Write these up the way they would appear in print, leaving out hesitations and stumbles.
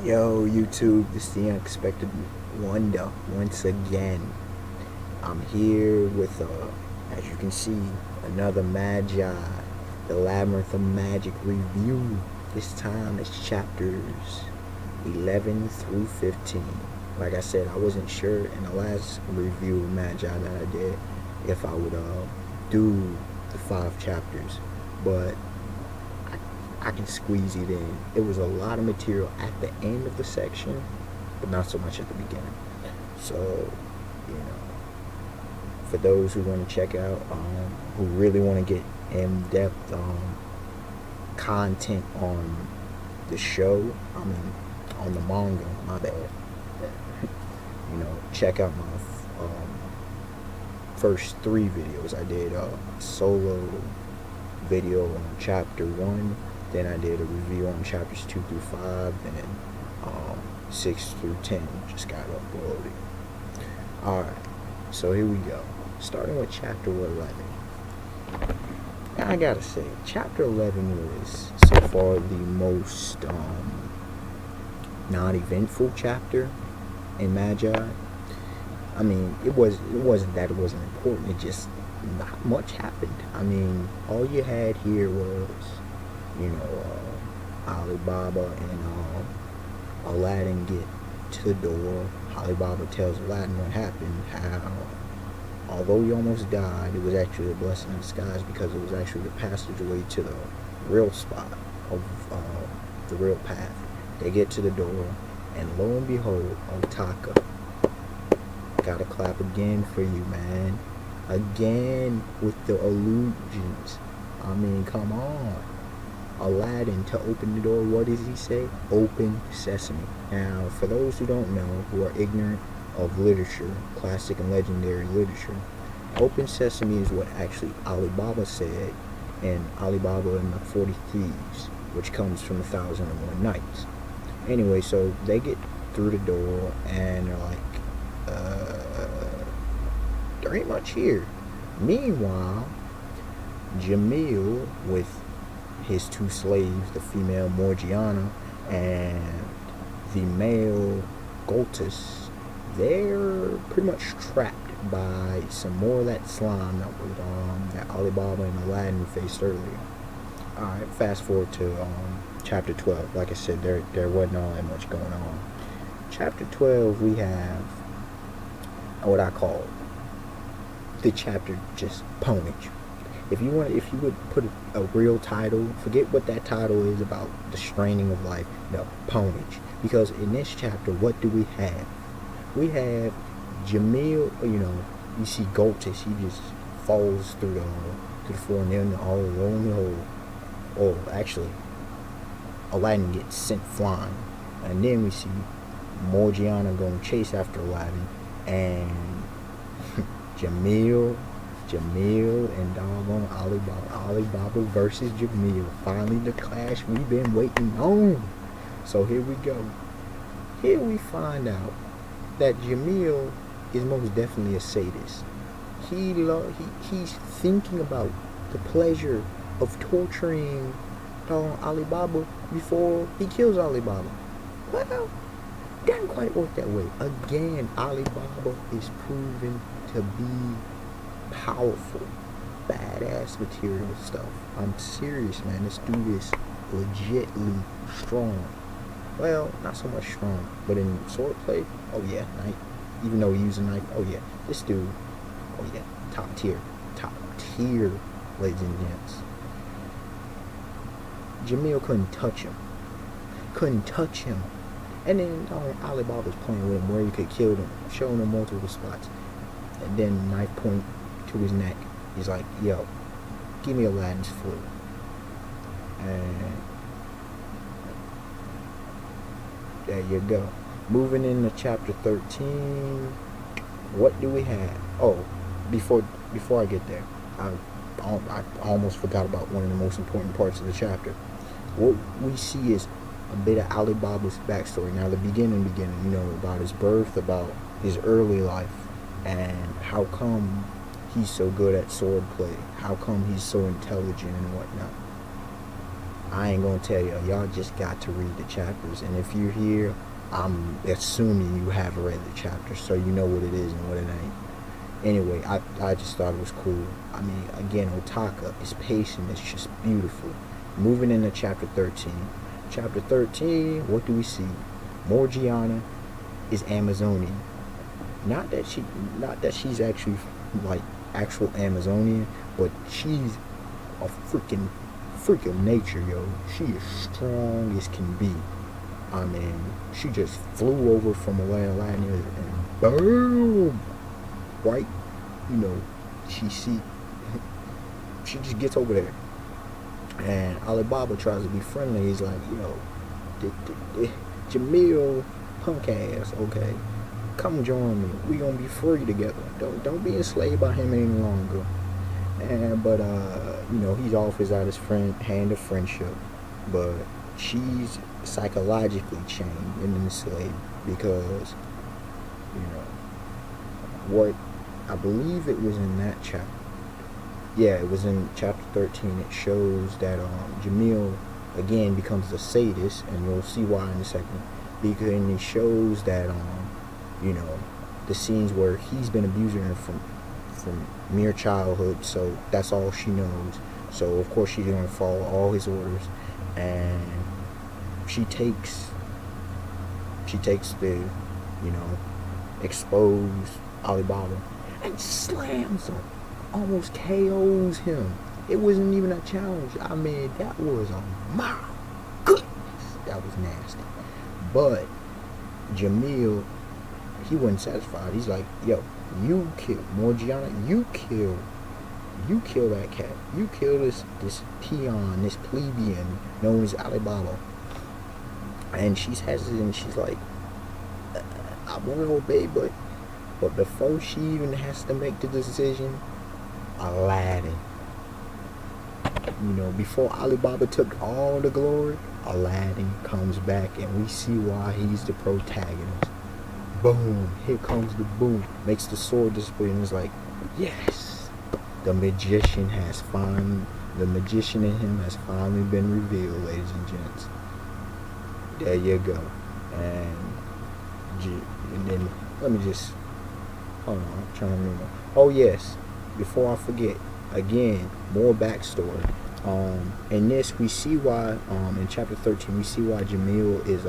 Yo, YouTube, this is the unexpected wonder once again. I'm here with, as you can see, another Magi, the Labyrinth of Magic review. This time it's chapters 11 through 15. Like I said, I wasn't sure in the last review of Magi that I did if I would do the 5 chapters, but I can squeeze it in. It was a lot of material at the end of the section, but not so much at the beginning. So, for those who want to check out, who really want to get in-depth content on the show, on the manga, my bad. Check out my first 3 videos. I did a solo video on chapter 1. Then I did a review on chapters 2 through 5, and then 6 through 10 just got uploaded. Alright, so here we go. Starting with chapter 11. Now I gotta say, chapter 11 was so far the most non-eventful chapter in Magi. It wasn't that it wasn't important, it just not much happened. All you had here was Alibaba and Aladdin get to the door. Alibaba tells Aladdin what happened, how although he almost died, it was actually a blessing in disguise because it was actually the passageway to the real spot of the real path. They get to the door, and lo and behold, Otaka. Gotta clap again for you, man. Again with the illusions. Come on. Aladdin to open the door, what does he say? Open sesame. Now, for those who don't know, who are ignorant of literature, classic and legendary literature, open sesame is what actually Alibaba said in Alibaba and the 40 Thieves, which comes from 1001 Nights. Anyway, so they get through the door and they're like, there ain't much here. Meanwhile, Jamil with his 2 slaves, the female Morgiana and the male Goltus, they're pretty much trapped by some more of that slime that Alibaba and Aladdin faced earlier. Alright, fast forward to chapter 12. Like I said, there wasn't all that much going on. Chapter 12, we have what I call the chapter just ponage. If you would put a real title, forget what that title is about the straining of life. No, ponage. Because in this chapter, what do we have? We have Jamil. You see Goltus. He just falls through the floor, and then all alone. Oh, actually, Aladdin gets sent flying, and then we see Morgiana going to chase after Aladdin, and Jamil and doggone Alibaba versus Jamil. Finally the clash we've been waiting on. So here we go. Here we find out that Jamil is most definitely a sadist. He's thinking about the pleasure of torturing Alibaba before he kills Alibaba. Well, doesn't quite work that way. Again, Alibaba is proven to be powerful, badass material stuff. I'm serious, man. This dude is legitly strong. Well, not so much strong, but in swordplay, oh yeah, knife. Even though he used a knife, oh yeah, this dude, oh yeah, top tier, ladies and gents. Jamil couldn't touch him. And then Alibaba's playing with him where he could kill him, showing him multiple spots. And then knife point to his neck. He's like, yo, give me Aladdin's foot. And there you go. Moving into chapter 13. What do we have? Oh, before I get there, I almost forgot about one of the most important parts of the chapter. What we see is a bit of Alibaba's backstory. Now, the beginning, about his birth, about his early life, and how come he's so good at swordplay, how come he's so intelligent and whatnot. I ain't gonna tell y'all just got to read the chapters. And if you're here, I'm assuming you have read the chapters, so you know what it is and what it ain't. Anyway, I just thought it was cool. I mean, again, Otaka is patient. It's just beautiful. Moving into chapter 13. Chapter 13, what do we see? Morgiana is Amazonian. Not that she's actually like actual Amazonian, but she's a freaking nature, yo. She is strong as can be. I mean, she just flew over from Aladdin and boom, right? You know, she just gets over there. And Alibaba tries to be friendly. He's like, Jamil, punk ass, okay, come join me. We gonna be free together. Don't be enslaved by him any longer. But he's offers out his hand of friendship, but she's psychologically chained and enslaved because what I believe it was in that chapter. Yeah, it was in chapter 13. It shows that Jamil again becomes a sadist, and you'll see why in a second. Because it shows that the scenes where he's been abusing her from mere childhood, so that's all she knows. So of course she's gonna follow all his orders, and she takes the exposed Alibaba and slams him, almost KOs him. It wasn't even a challenge. I mean, that was my goodness, that was nasty. But Jamil, he wasn't satisfied. He's like, yo, you kill Morgiana, you kill that cat, you kill this peon, this plebeian known as Alibaba. And she's hesitant. She's like, I want to obey, but before she even has to make the decision, Aladdin. Before Alibaba took all the glory, Aladdin comes back, and we see why he's the protagonist. Boom, here comes the boom, makes the sword display, and it's like, yes, the magician in him has finally been revealed, ladies and gents. There you go. And then let me just hold on, I'm trying to remember. Oh yes, before I forget, again, more backstory. In this we see why in chapter 13 we see why Jamil is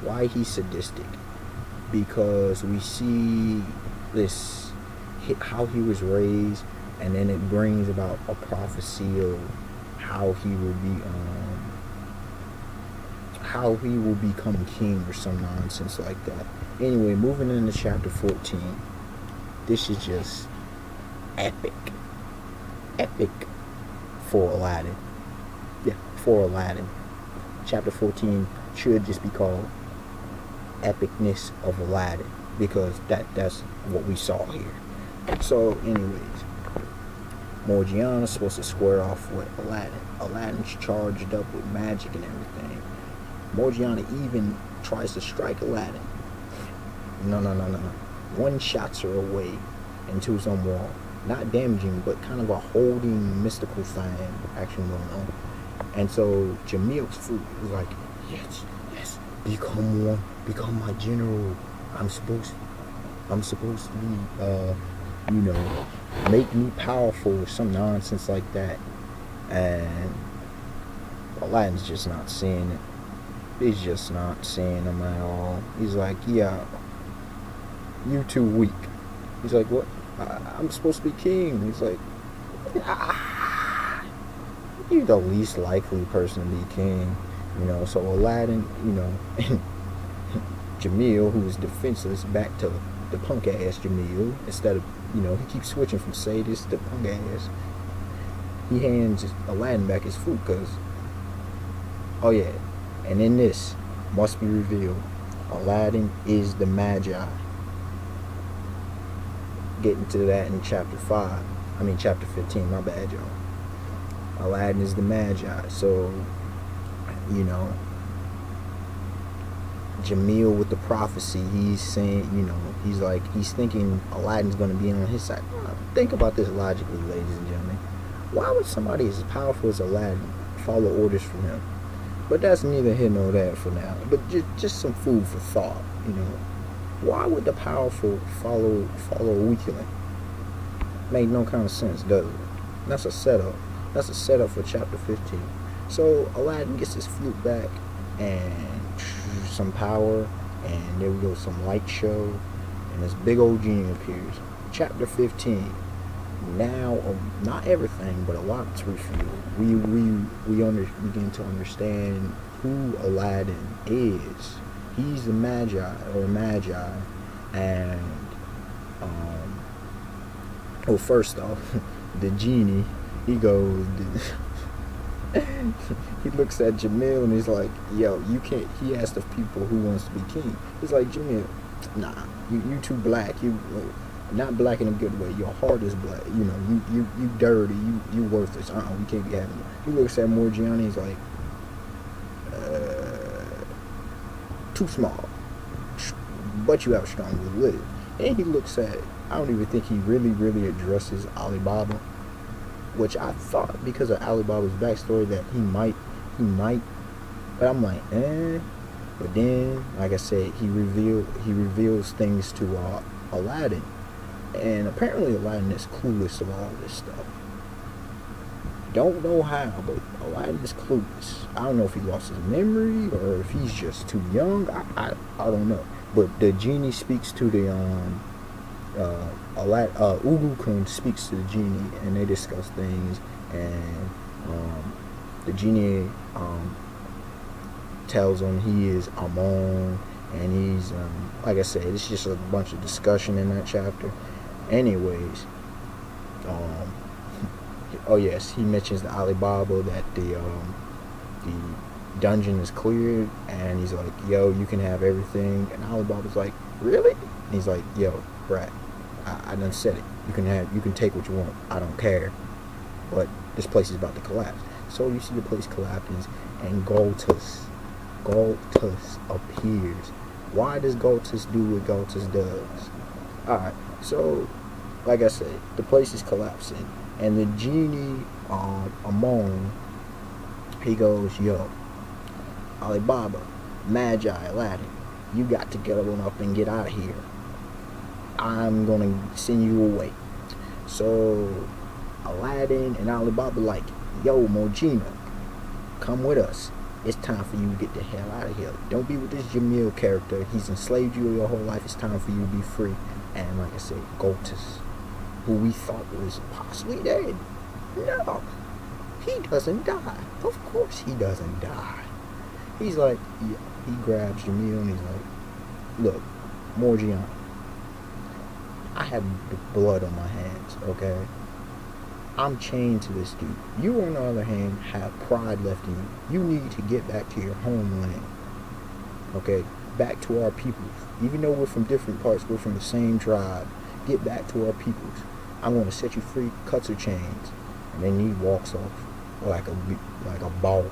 why he's sadistic, because we see this how he was raised, and then it brings about a prophecy of how he will become king or some nonsense like that. Anyway, moving into chapter 14, this is just epic for Aladdin. Yeah, for Aladdin. Chapter 14 should just be called Epicness of Aladdin, because that's what we saw here. So anyways, Morgiana's supposed to square off with Aladdin. Aladdin's charged up with magic and everything. Morgiana even tries to strike Aladdin. No. One shots her away into some wall. Not damaging, but kind of a holding mystical thing action going on. And so Jamil's food was like, yes, become one, become my general. I'm supposed to be, make me powerful or some nonsense like that. And Aladdin's just not seeing it. He's just not seeing them at all. He's like, yeah, you too weak. He's like, what? I'm supposed to be king. He's like, you're the least likely person to be king. So Aladdin, and Jamil, who is defenseless, back to the punk ass Jamil. Instead of, he keeps switching from sadist to punk ass. He hands Aladdin back his food, because, oh yeah, and in this must be revealed, Aladdin is the Magi. Getting to that in chapter 15, my bad, y'all. Aladdin is the Magi. So, Jamil with the prophecy, he's saying, he's thinking Aladdin's going to be on his side. Think about this logically, ladies and gentlemen. Why would somebody as powerful as Aladdin follow orders from him. But that's neither here nor there for now. But just some food for thought, you know. Why would the powerful follow a weakling? Make no kind of sense, does it? That's a setup. That's a setup for chapter 15. So Aladdin gets his flute back and some power, and there we go, some light show, and this big old genie appears. Chapter 15. Now, not everything, but a lot's revealed. We begin to understand who Aladdin is. He's the Magi, and well, first off, the genie, he goes, he looks at Jamil and he's like, yo, you can't. He asked the people who wants to be king. He's like, Jamil, nah, you too black. You not black in a good way. Your heart is black. You know, you dirty. You worthless. We can't be having you. He looks at Morgiana. He's like, too small, but you have a strong will live. And he looks at, I don't even think he really addresses Alibaba, which I thought because of Alibaba's backstory that he might, but I'm like, But then, like I said, he reveals things to Aladdin, and apparently Aladdin is clueless of all this stuff. Don't know how, but Aladdin is clueless. I don't know if he lost his memory or if he's just too young. I don't know. But the genie speaks to the Ugu-kun speaks to the genie, and they discuss things. And the genie tells him he is Amon, and he's like I said, it's just a bunch of discussion in that chapter. Anyways, oh yes, he mentions to Alibaba that the dungeon is cleared, and he's like, yo, you can have everything. And Alibaba's like, really? And he's like, yo, brat, I done said it. You can take what you want. I don't care. But this place is about to collapse. So you see the place collapses, and Galtus appears. Why does Galtus do what Galtus does? Alright, so like I said, the place is collapsing, and the genie, Amon, he goes, yo, Alibaba, Magi, Aladdin, you got to get on up and get out of here. I'm gonna send you away. So Aladdin and Alibaba like, yo, Morgiana, come with us. It's time for you to get the hell out of here. Don't be with this Jamil character. He's enslaved you your whole life. It's time for you to be free. And like I said, Galtus, who we thought was possibly dead, no, he doesn't die. Of course he doesn't die. He's like, yeah, he grabs Jamil and he's like, look, Morgiana, I have blood on my hands, okay? I'm chained to this dude. You, on the other hand, have pride left in you. You need to get back to your homeland, okay? Back to our peoples. Even though we're from different parts, we're from the same tribe. Get back to our peoples. I'm going to set you free, cuts her chains. And then he walks off like a boss.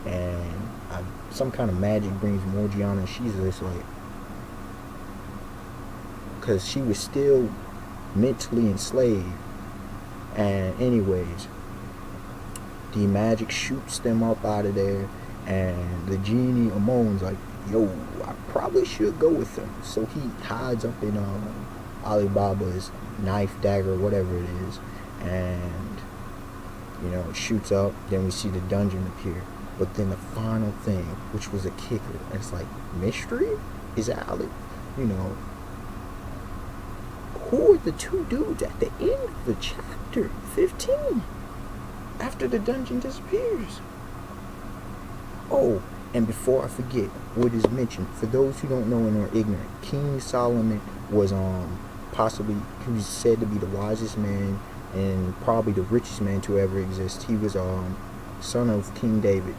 And some kind of magic brings Morgiana, and she's just like, because she was still mentally enslaved. And anyways, the magic shoots them up out of there, and the genie Amon's like, yo, I probably should go with them. So he hides up in Alibaba's knife, dagger, whatever it is, and it shoots up. Then we see the dungeon appear. But then the final thing, which was a kicker, and it's like, mystery? Is Ali, who are the two dudes at the end of the chapter 15 after the dungeon disappears? Oh, and before I forget, what is mentioned, for those who don't know and are ignorant, King Solomon was possibly, he was said to be the wisest man and probably the richest man to ever exist. He was son of King David.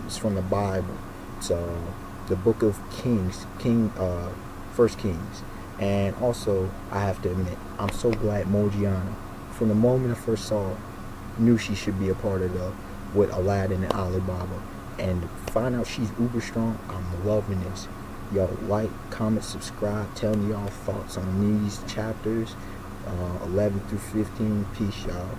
It's from the Bible. It's the book of Kings, First Kings. And also, I have to admit, I'm so glad Morgiana, from the moment I first saw her, knew she should be a part of with Aladdin and Alibaba. And to find out she's uber strong, I'm loving this. Yo, like, comment, subscribe, tell me y'all thoughts on these chapters, 11 through 15. Peace, y'all.